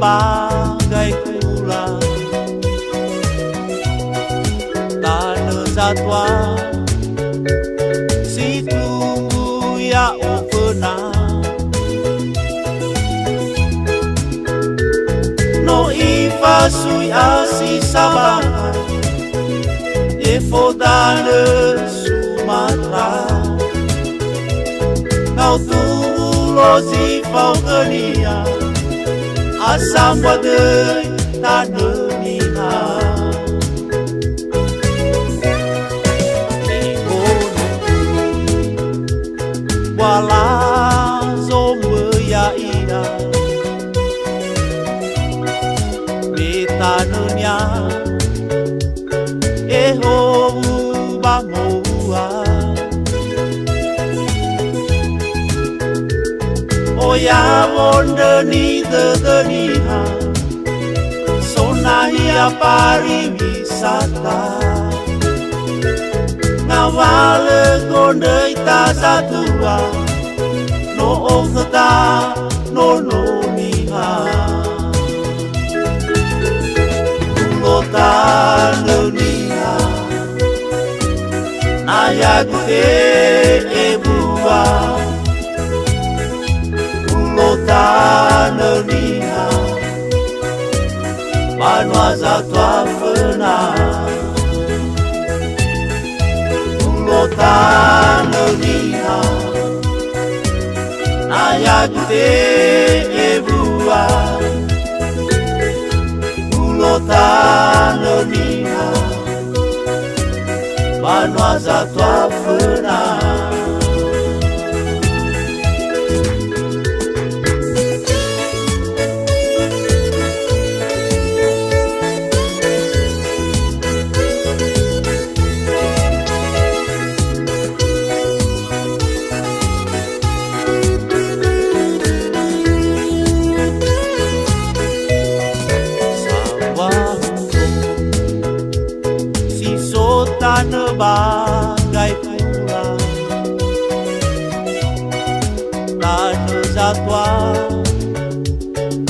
bagai kula tanah zatwa si tunggu ya opena no ifa sui asi sabana e fodane Sumatra ngau tulo si faugania asam wadai tanemiha wala zomya ida betanenya eho bamua oya wonde ni dedeniha sonahia pariwisata ngawale gonde itasatua no okta no niha ulota niha ayagute ebua ulota niha Manuaza tua fena ulotana niha ayagute ebua ulotana niha Manuaza tua fena tanah bagai pula tanah zatwa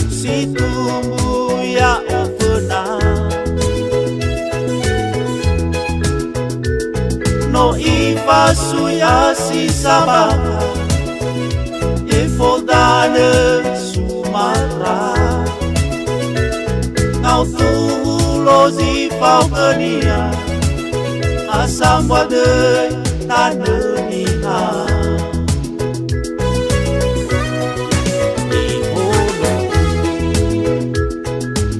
si tumbuh ya opena no ifa suya si sabana e fodane Sumatra ngau tulo si faugania asam wadai tanemiha ihono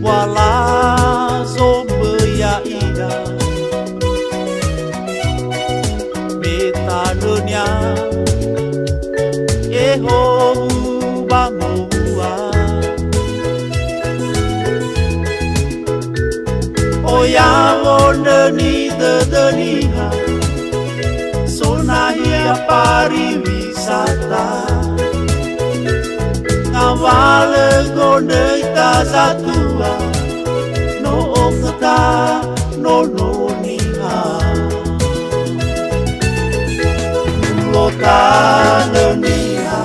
wala zomya ida betanenya eho bangua oya wonde ni dedeniha sonahia pariwisata ngawale gonde itasatua no okta no niha ulotana niha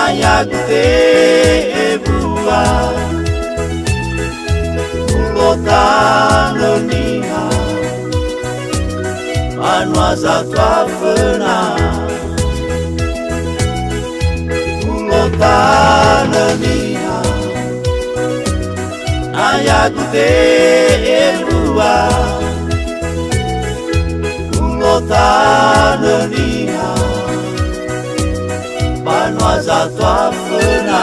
ayagute ebua ulotana niha Manuaza tua fena ulotana niha ayagute ebua ulotana niha Manuaza tua fena